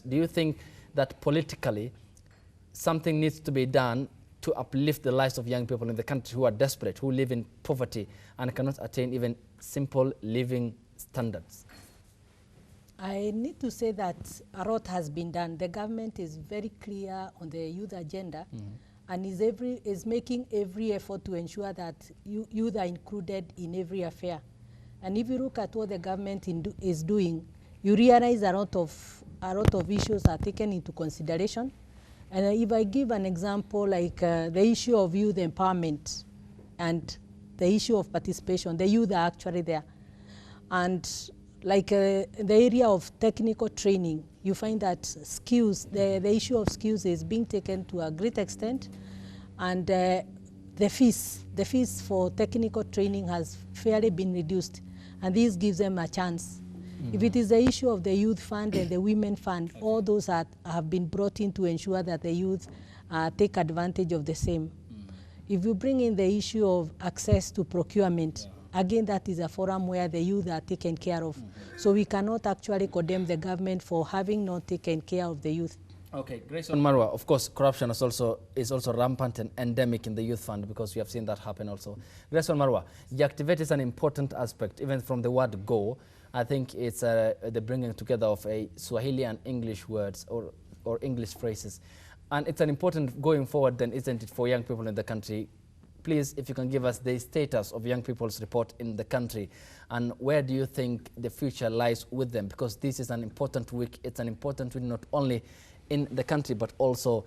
Do you think that politically something needs to be done to uplift the lives of young people in the country who are desperate, who live in poverty and cannot attain even simple living standards? I need to say that a lot has been done. The government is very clear on the youth agenda and is making every effort to ensure that youth are included in every affair. And if you look at what the government is doing, you realize a lot of issues are taken into consideration. And if I give an example, like the issue of youth empowerment and the issue of participation, the youth are actually there. And like the area of technical training, you find that skills, the issue of skills is being taken to a great extent. And the fees for technical training has fairly been reduced. And this gives them a chance. If it is the issue of the youth fund and the women fund, all those have been brought in to ensure that the youth take advantage of the same. If you bring in the issue of access to procurement, again, that is a forum where the youth are taken care of. So we cannot actually condemn the government for having not taken care of the youth. Okay, Grayson Marwa, of course, corruption is also rampant and endemic in the youth fund because we have seen that happen also. Grayson Marwa, Jactivate is an important aspect, even from the word go. I think it's the bringing together of a Swahili and English words or English phrases. And it's an important going forward then, isn't it, for young people in the country? Please, if you can give us the status of young people's report in the country and where do you think the future lies with them? Because this is an important week. It's an important week not only in the country but also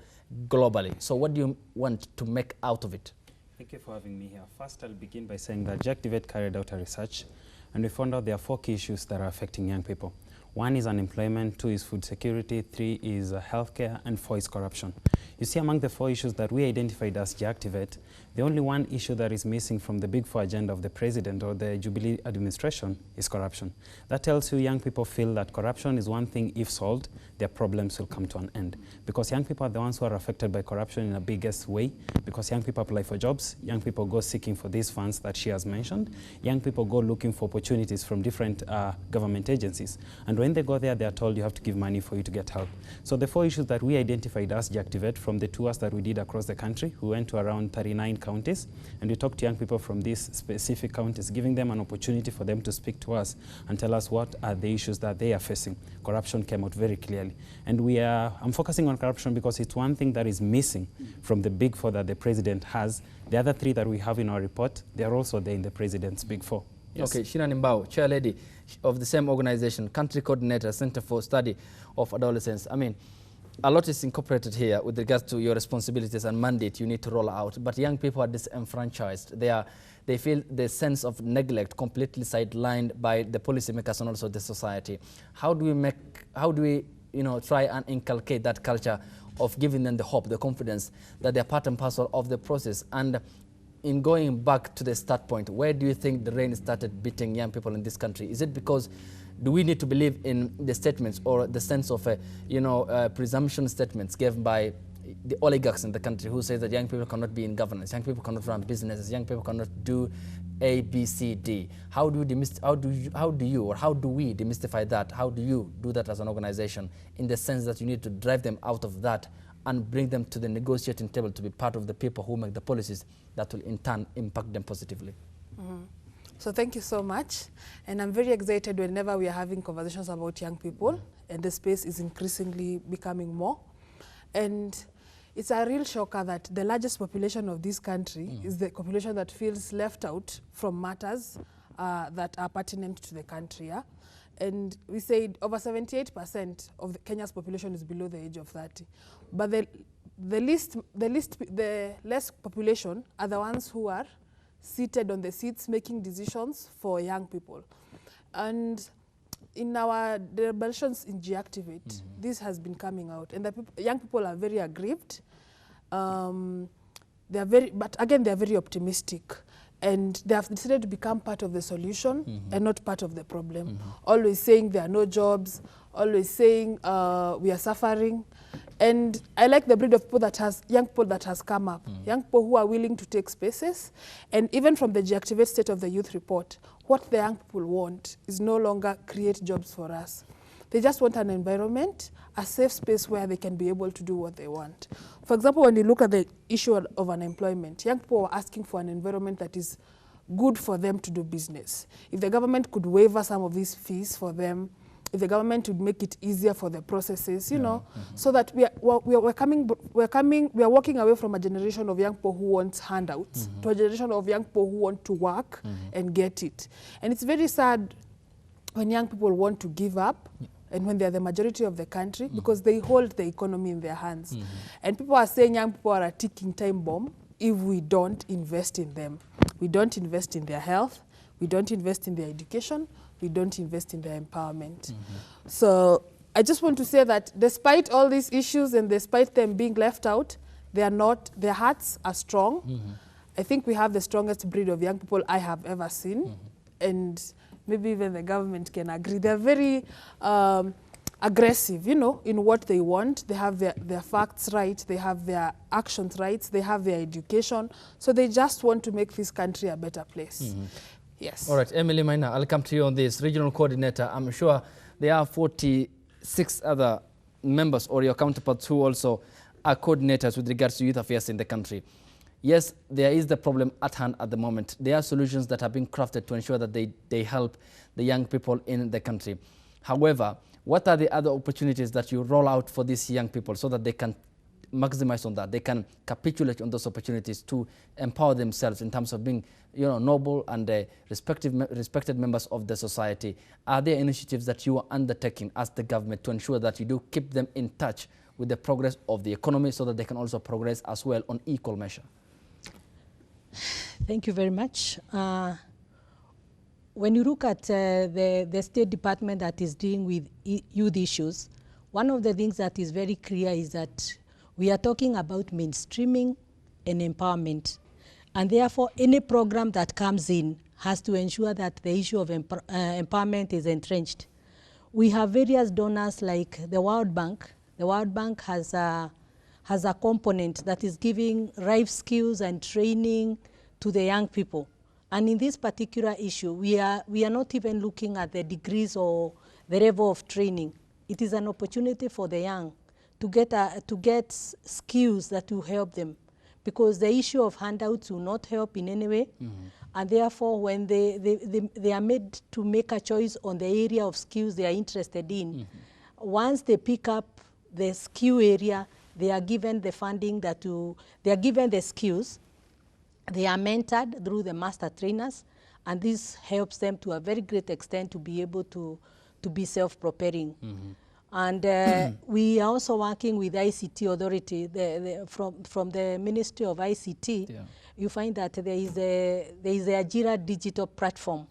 globally. So what do you want to make out of it? Thank you for having me here. First, I'll begin by saying that Jactivate carried out a research and we found out there are 4 key issues that are affecting young people. 1 is unemployment, 2 is food security, 3 is healthcare, and 4 is corruption. You see, among the 4 issues that we identified as Jactivate, the only one issue that is missing from the Big 4 agenda of the President or the Jubilee administration is corruption. That tells you young people feel that corruption is one thing, if solved, their problems will come to an end. Because young people are the ones who are affected by corruption in the biggest way, because young people apply for jobs, young people go seeking for these funds that she has mentioned, young people go looking for opportunities from different government agencies. And when they go there, they are told you have to give money for you to get help. So the 4 issues that we identified as Jactivate from the tours that we did across the country, we went to around 39 counties, and we talked to young people from these specific counties, giving them an opportunity for them to speak to us and tell us what are the issues that they are facing. Corruption came out very clearly. And I'm focusing on corruption because it's one thing that is missing from the Big 4 that the President has. The other 3 that we have in our report, they are also there in the President's Big 4. Yes. Okay, Shina Nimbao, chair lady of the same organization, country coordinator, Center for Study of Adolescence. I mean, a lot is incorporated here with regards to your responsibilities and mandate you need to roll out, but young people are disenfranchised. They feel the sense of neglect, completely sidelined by the policymakers and also the society. How do we try and inculcate that culture of giving them the hope, the confidence that they're part and parcel of the process? And in going back to the start point, where do you think the rain started beating young people in this country? Is it because do we need to believe in the statements or the sense of presumption statements given by the oligarchs in the country who say that young people cannot be in governance, young people cannot run businesses, young people cannot do A, B, C, D? How do we demystify that? How do you do that as an organization in the sense that you need to drive them out of that and bring them to the negotiating table to be part of the people who make the policies that will in turn impact them positively? So thank you so much. And I'm very excited whenever we are having conversations about young people, and the space is increasingly becoming more. And it's a real shocker that the largest population of this country is the population that feels left out from matters that are pertinent to the country. Yeah? And we said over 78% of Kenya's population is below the age of 30. But the less population are the ones who are seated on the seats making decisions for young people. And in our deliberations in Jactivate, this has been coming out. And the young people are very aggrieved. But again, they're very optimistic. And they have decided to become part of the solution and not part of the problem. Always saying there are no jobs, always saying we are suffering. And I like the breed of people young people that has come up, young people who are willing to take spaces. And even from the Jactivate State of the Youth report, what the young people want is no longer create jobs for us. They just want an environment, a safe space where they can be able to do what they want. For example, when you look at the issue of unemployment, young people are asking for an environment that is good for them to do business. If the government could waiver some of these fees for them, if the government would make it easier for the processes, you know, so that we are walking away from a generation of young people who want handouts to a generation of young people who want to work and get it. And it's very sad when young people want to give up and when they're the majority of the country because they hold the economy in their hands. And people are saying young people are a ticking time bomb if we don't invest in them. We don't invest in their health, we don't invest in their education, we don't invest in their empowerment. So I just want to say that despite all these issues and despite them being left out, their hearts are strong. I think we have the strongest breed of young people I have ever seen. And maybe even the government can agree. They're very aggressive, you know, in what they want. They have their facts right, they have their actions right, they have their education. So they just want to make this country a better place. Yes. All right, Emily Maina, I'll come to you on this. Regional coordinator, I'm sure there are 46 other members or your counterparts who also are coordinators with regards to youth affairs in the country. Yes, there is the problem at hand at the moment. There are solutions that have been crafted to ensure that they help the young people in the country. However, what are the other opportunities that you roll out for these young people so that they can maximize on that, they can capitulate on those opportunities to empower themselves in terms of being, you know, noble and respected members of the society? Are there initiatives that you are undertaking as the government to ensure that you do keep them in touch with the progress of the economy so that they can also progress as well on equal measure? Thank you very much. When you look at the State Department that is dealing with youth issues, one of the things that is very clear is that we are talking about mainstreaming and empowerment. And therefore, any program that comes in has to ensure that the issue of empowerment is entrenched. We have various donors like the World Bank. The World Bank has a component that is giving life skills and training to the young people. And in this particular issue, we are not even looking at the degrees or the level of training. It is an opportunity for the young to get skills that will help them, because the issue of handouts will not help in any way. And therefore, when they are made to make a choice on the area of skills they are interested in, once they pick up the skill area, they are given the funding they are given the skills, they are mentored through the master trainers, and this helps them to a very great extent to be able to be self-propelling. And we are also working with ICT Authority from the Ministry of ICT. You find that there is the Ajira digital platform.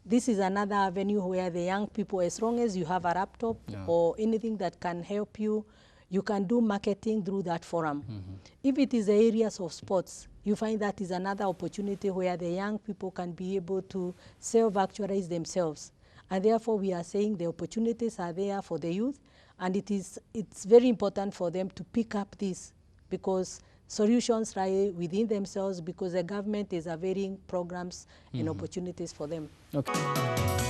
This is another avenue where the young people, as long as you have a laptop or anything that can help you, you can do marketing through that forum. If it is the areas of sports, you find that is another opportunity where the young people can be able to self-actualize themselves. And therefore, we are saying the opportunities are there for the youth, and it's very important for them to pick up this, because solutions lie within themselves, because the government is availing programs and opportunities for them. Okay.